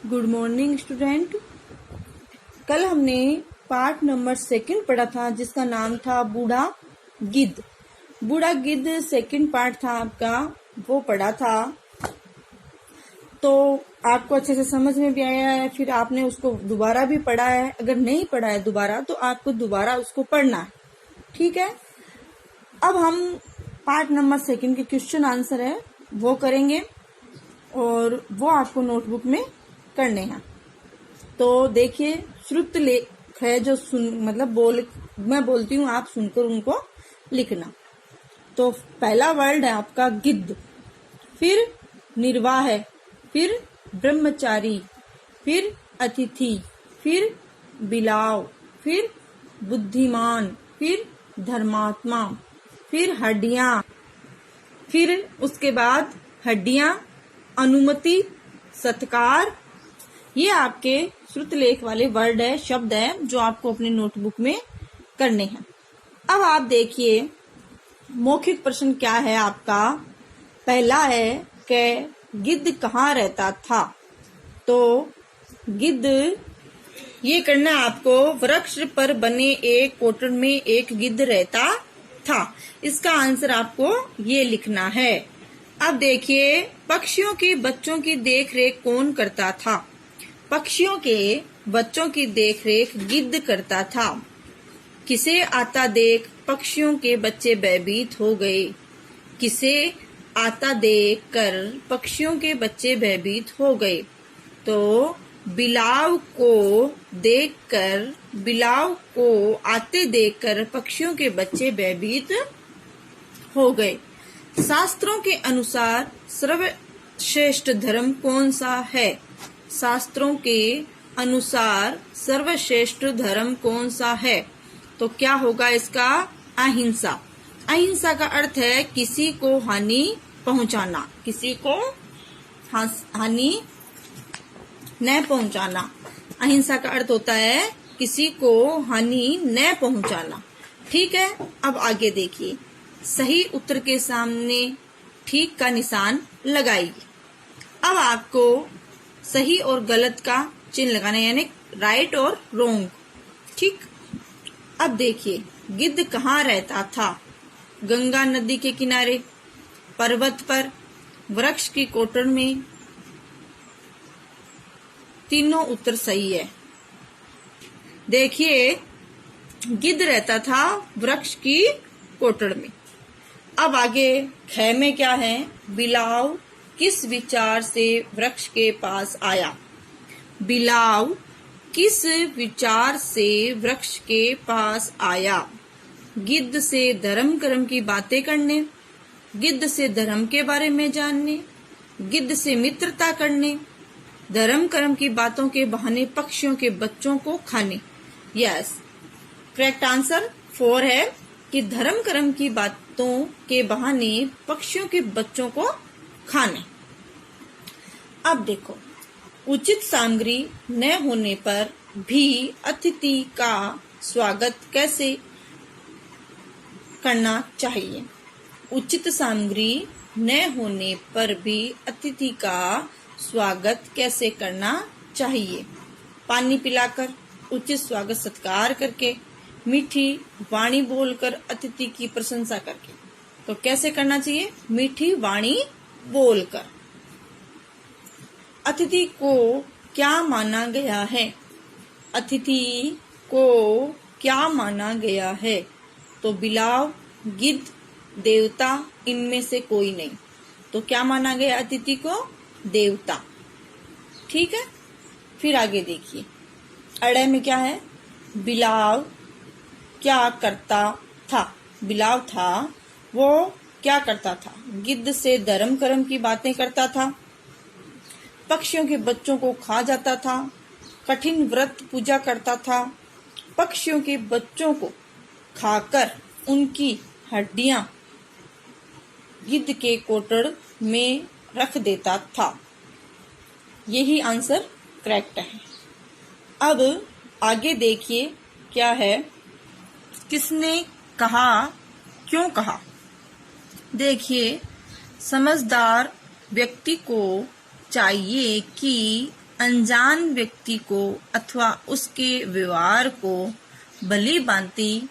Good morning student. कल हमने part number 2 पढ़ा था जिसका नाम था बूढ़ा गिद्ध। बूढ़ा गिद्ध सेकंड पार्ट था आपका, वो पढ़ा था। तो आपको अच्छे से समझ में भी आया है, फिर आपने उसको दोबारा भी पढ़ा है। अगर नहीं पढ़ा है दोबारा तो आपको दोबारा उसको पढ़ना है, ठीक है। अब हम पार्ट नंबर 2 के क्वेश्चन आंसर है वो करेंगे और वो आपको नोटबुक में करने हैं। तो देखिए, श्रुत लेख है जो मैं बोलती हूँ, आप सुनकर उनको लिखना। तो पहला वर्ड है आपका गिद्ध, फिर निर्वाह है, फिर ब्रह्मचारी, फिर अतिथि, फिर बिलाव, फिर बुद्धिमान, फिर धर्मात्मा, फिर हड्डियां, फिर उसके बाद हड्डियां, अनुमति, सत्कार। ये आपके श्रुत लेख वाले वर्ड है, शब्द है जो आपको अपने नोटबुक में करने हैं। अब आप देखिए मौखिक प्रश्न क्या है आपका। पहला है कि गिद्ध कहाँ रहता था। तो गिद्ध, ये करना है आपको, वृक्ष पर बने एक कोटड़ में एक गिद्ध रहता था। इसका आंसर आपको ये लिखना है। अब देखिए, पक्षियों के बच्चों की देखरेख कौन करता था। पक्षियों के बच्चों की देखरेख गिद्ध करता था। किसे आता देख पक्षियों के बच्चे भयभीत हो गए। किसे आता देख कर पक्षियों के बच्चे भयभीत हो गए। तो बिलाव को देखकर, बिलाव को आते देखकर पक्षियों के बच्चे भयभीत हो गए। शास्त्रों के अनुसार सर्वश्रेष्ठ धर्म कौन सा है। शास्त्रों के अनुसार सर्वश्रेष्ठ धर्म कौन सा है। तो क्या होगा इसका, अहिंसा। अहिंसा का अर्थ है किसी को हानि पहुंचाना, किसी को हानि न पहुंचाना। अहिंसा का अर्थ होता है किसी को हानि न पहुंचाना, ठीक है। अब आगे देखिए, सही उत्तर के सामने ठीक का निशान लगाइए। अब आपको सही और गलत का चिन्ह लगाना है, यानी राइट और रॉन्ग, ठीक। अब देखिए, गिद्ध कहाँ रहता था। गंगा नदी के किनारे, पर्वत पर, वृक्ष की कोटड़ में। तीनों उत्तर सही है। देखिए, गिद्ध रहता था वृक्ष की कोटड़ में। अब आगे ख में क्या है, बिलाव किस विचार से वृक्ष के पास आया। बिलाव किस विचार से वृक्ष के पास आया। गिद्ध से धर्म कर्म की बातें करने, गिद्ध से धर्म के बारे में जानने, गिद्ध से मित्रता करने, धर्म कर्म की बातों के बहाने पक्षियों के बच्चों को खाने। यस, करेक्ट आंसर 4 है कि धर्म कर्म की बातों के बहाने पक्षियों के बच्चों को खाने। अब देखो, उचित सामग्री न होने पर भी अतिथि का स्वागत कैसे करना चाहिए। उचित सामग्री न होने पर भी अतिथि का स्वागत कैसे करना चाहिए। पानी पिलाकर, उचित स्वागत सत्कार करके, मीठी वाणी बोलकर, अतिथि की प्रशंसा करके। तो कैसे करना चाहिए, मीठी वाणी बोलकर। अतिथि को क्या माना गया है। अतिथि को क्या माना गया है। तो बिलाव, गिद्ध, देवता, इनमें से कोई नहीं। तो क्या माना गया अतिथि को, देवता, ठीक है। फिर आगे देखिए, अड़े में क्या है, बिलाव क्या करता था। बिलाव था, वो क्या करता था, गिद्ध से धर्म कर्म की बातें करता था, पक्षियों के बच्चों को खा जाता था, कठिन व्रत पूजा करता था, पक्षियों के बच्चों को खाकर उनकी हड्डियां गिद्ध के कोटड़ में रख देता था। यही आंसर करेक्ट है। अब आगे देखिए क्या है, किसने कहा, क्यों कहा। देखिए, समझदार व्यक्ति को चाहिए कि अनजान व्यक्ति को अथवा उसके व्यवहार को भली भांति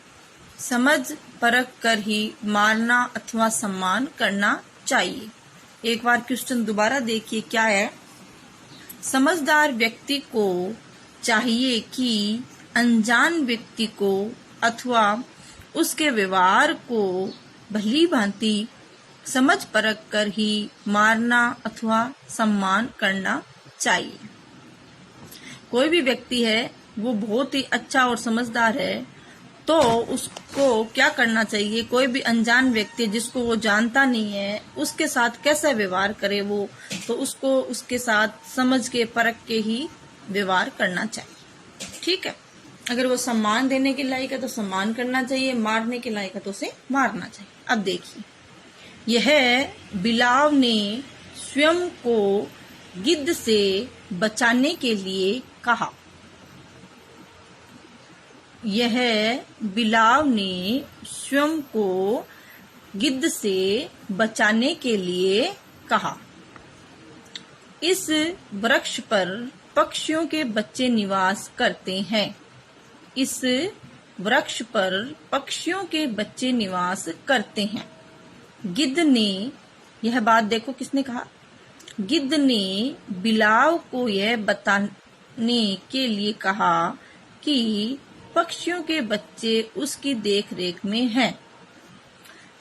समझ परख कर ही मारना अथवा सम्मान करना चाहिए। एक बार क्वेश्चन दोबारा देखिए क्या है। समझदार व्यक्ति को चाहिए कि अनजान व्यक्ति को अथवा उसके व्यवहार को भली भांति समझ परख कर ही मारना अथवा सम्मान करना चाहिए। कोई भी व्यक्ति है वो बहुत ही अच्छा और समझदार है तो उसको क्या करना चाहिए, कोई भी अनजान व्यक्ति जिसको वो जानता नहीं है उसके साथ कैसा व्यवहार करे वो, तो उसको उसके साथ समझ के परख के ही व्यवहार करना चाहिए। ठीक है, अगर वो सम्मान देने के लायक है तो सम्मान करना चाहिए, मारने के लायक है तो उसे मारना चाहिए। अब देखिए, यह बिलाव ने स्वयं को गिद्ध से बचाने के लिए कहा। यह बिलाव ने स्वयं को गिद्ध से बचाने के लिए कहा। इस वृक्ष पर पक्षियों के बच्चे निवास करते हैं। इस वृक्ष पर पक्षियों के बच्चे निवास करते हैं। गिद्ध ने, यह बात देखो किसने कहा, गिद्ध ने बिलाव को यह बताने के लिए कहा कि पक्षियों के बच्चे उसकी देखरेख में हैं।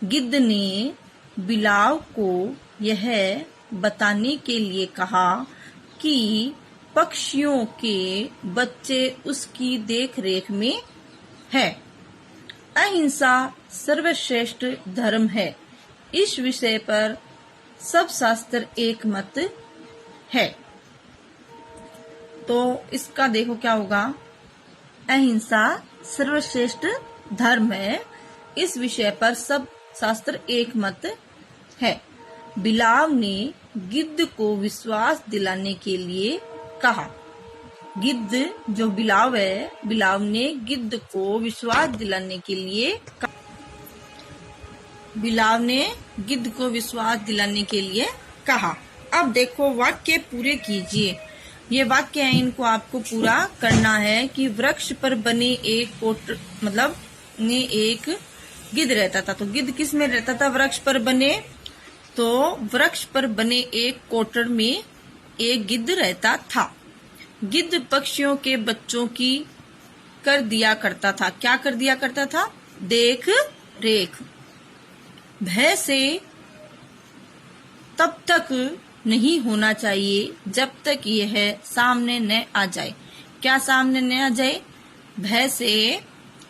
गिद्ध ने बिलाव को यह बताने के लिए कहा कि पक्षियों के बच्चे उसकी देखरेख में है। अहिंसा सर्वश्रेष्ठ धर्म है। इस विषय पर सब शास्त्र एक मत है। तो इसका देखो क्या होगा, अहिंसा सर्वश्रेष्ठ धर्म है, इस विषय पर सब शास्त्र एक मत है। बिलाव ने गिद्ध को विश्वास दिलाने के लिए कहा। गिद्ध जो बिलाव है, बिलाव ने गिद्ध को विश्वास दिलाने के लिए कहा। बिलाव ने गिद्ध को विश्वास दिलाने के लिए कहा। अब देखो वाक्य पूरे कीजिए। ये वाक्य है, इनको आपको पूरा करना है कि वृक्ष पर बने एक कोटर, मतलब ने एक गिद्ध रहता था। तो गिद्ध किस में रहता था? वृक्ष पर बने, तो वृक्ष पर बने एक कोटर में एक गिद्ध रहता था। गिद्ध पक्षियों के बच्चों की कर दिया करता था। क्या कर दिया करता था? देख रेख। भय से तब तक नहीं होना चाहिए जब तक यह सामने न आ जाए। क्या सामने न आ जाए? भय से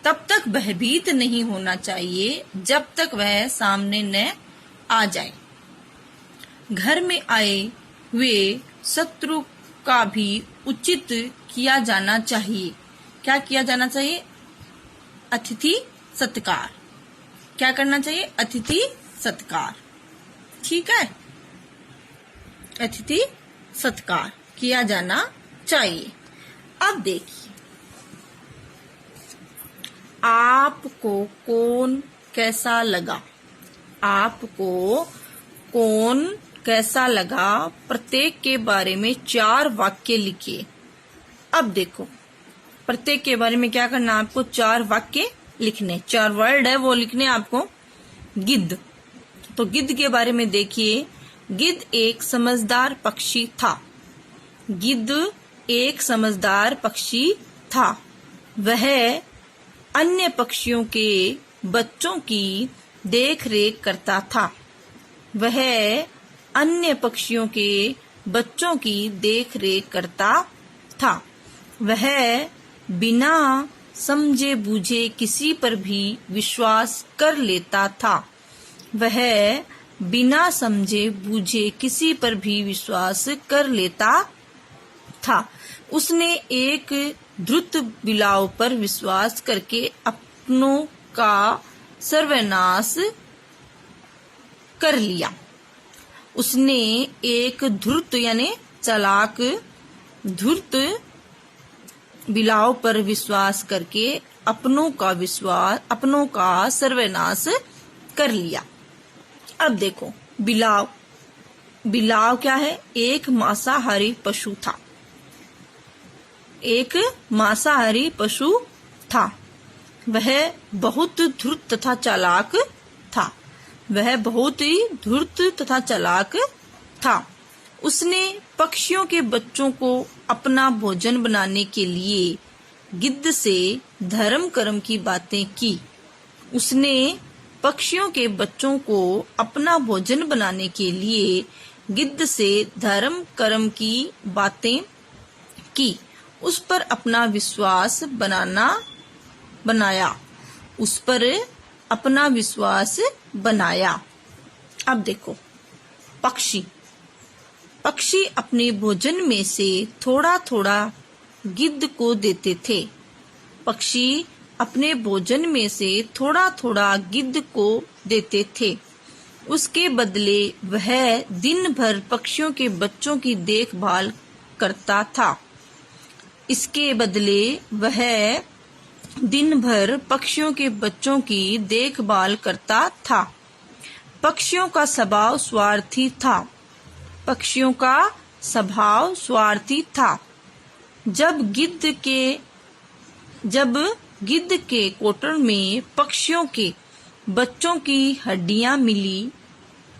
तब तक भयभीत नहीं होना चाहिए जब तक वह सामने न आ जाए। घर में आए हुए शत्रु का भी उचित किया जाना चाहिए। क्या किया जाना चाहिए? अतिथि सत्कार। क्या करना चाहिए? अतिथि सत्कार। ठीक है, अतिथि सत्कार किया जाना चाहिए। अब देखिए, आपको कौन कैसा लगा? आपको कौन कैसा लगा? प्रत्येक के बारे में 4 वाक्य लिखिए। अब देखो, प्रत्येक के बारे में क्या करना? आपको 4 वाक्य लिखने, 4 वर्ड है वो लिखने आपको। गिद्ध, तो गिद्ध के बारे में देखिए। गिद्ध एक समझदार पक्षी था। गिद्ध एक समझदार पक्षी था। वह अन्य पक्षियों के बच्चों की देख रेख करता था। वह अन्य पक्षियों के बच्चों की देख रेख करता था। वह बिना समझे बूझे किसी पर भी विश्वास कर लेता था। वह बिना समझे बूझे किसी पर भी विश्वास कर लेता था। उसने एक धूर्त बिलाव पर विश्वास करके अपनों का सर्वनाश कर लिया। उसने एक धूर्त यानी चालाक धूर्त बिलाव पर विश्वास करके अपनों का सर्वनाश कर लिया। अब देखो, बिलाव क्या है? एक मांसाहारी पशु था। एक मांसाहारी पशु था। वह बहुत धूर्त तथा चालाक था। वह बहुत ही धूर्त तथा चालाक था। उसने पक्षियों के बच्चों को अपना भोजन बनाने के लिए गिद्ध से धर्म कर्म की बातें की। उसने पक्षियों के बच्चों को अपना भोजन बनाने के लिए गिद्ध से धर्म कर्म की बातें की। उस पर अपना विश्वास बनाया। उस पर अपना विश्वास बनाया। अब देखो, पक्षी अपने भोजन में से थोड़ा थोड़ा गिद्ध को देते थे। पक्षी अपने भोजन में से थोड़ा थोड़ा गिद्ध को देते थे। उसके बदले वह दिन भर पक्षियों के बच्चों की देखभाल करता था। इसके बदले वह दिन भर पक्षियों के बच्चों की देखभाल करता था। पक्षियों का स्वभाव स्वार्थी था। पक्षियों का स्वभाव स्वार्थी था। जब गिद्ध के कोटर में पक्षियों के बच्चों की हड्डियां मिली,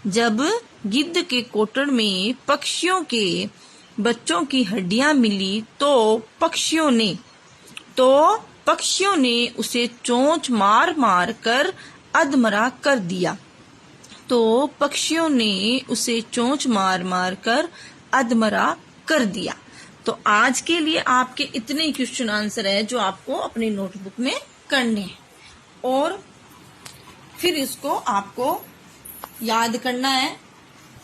जब गिद्ध के कोटर में पक्षियों के बच्चों की हड्डियां मिली तो पक्षियों ने उसे चोंच मार मार कर अधमरा कर दिया। तो पक्षियों ने उसे चोंच मार मार कर अधमरा कर दिया। तो आज के लिए आपके इतने ही क्वेश्चन आंसर है जो आपको अपनी नोटबुक में करने हैं, और फिर इसको आपको याद करना है।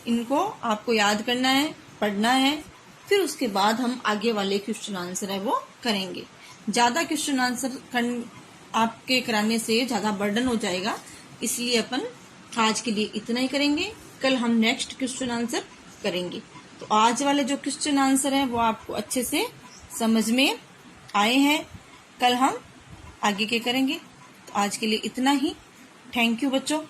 इनको आपको याद करना है, पढ़ना है, फिर उसके बाद हम आगे वाले क्वेश्चन आंसर है वो करेंगे। ज्यादा क्वेश्चन आंसर आपके कराने से ज्यादा बर्डन हो जाएगा, इसलिए अपन आज के लिए इतना ही करेंगे। कल हम नेक्स्ट क्वेश्चन आंसर करेंगे। तो आज वाले जो क्वेश्चन आंसर है वो आपको अच्छे से समझ में आए हैं। कल हम आगे के करेंगे। तो आज के लिए इतना ही। थैंक यू बच्चों।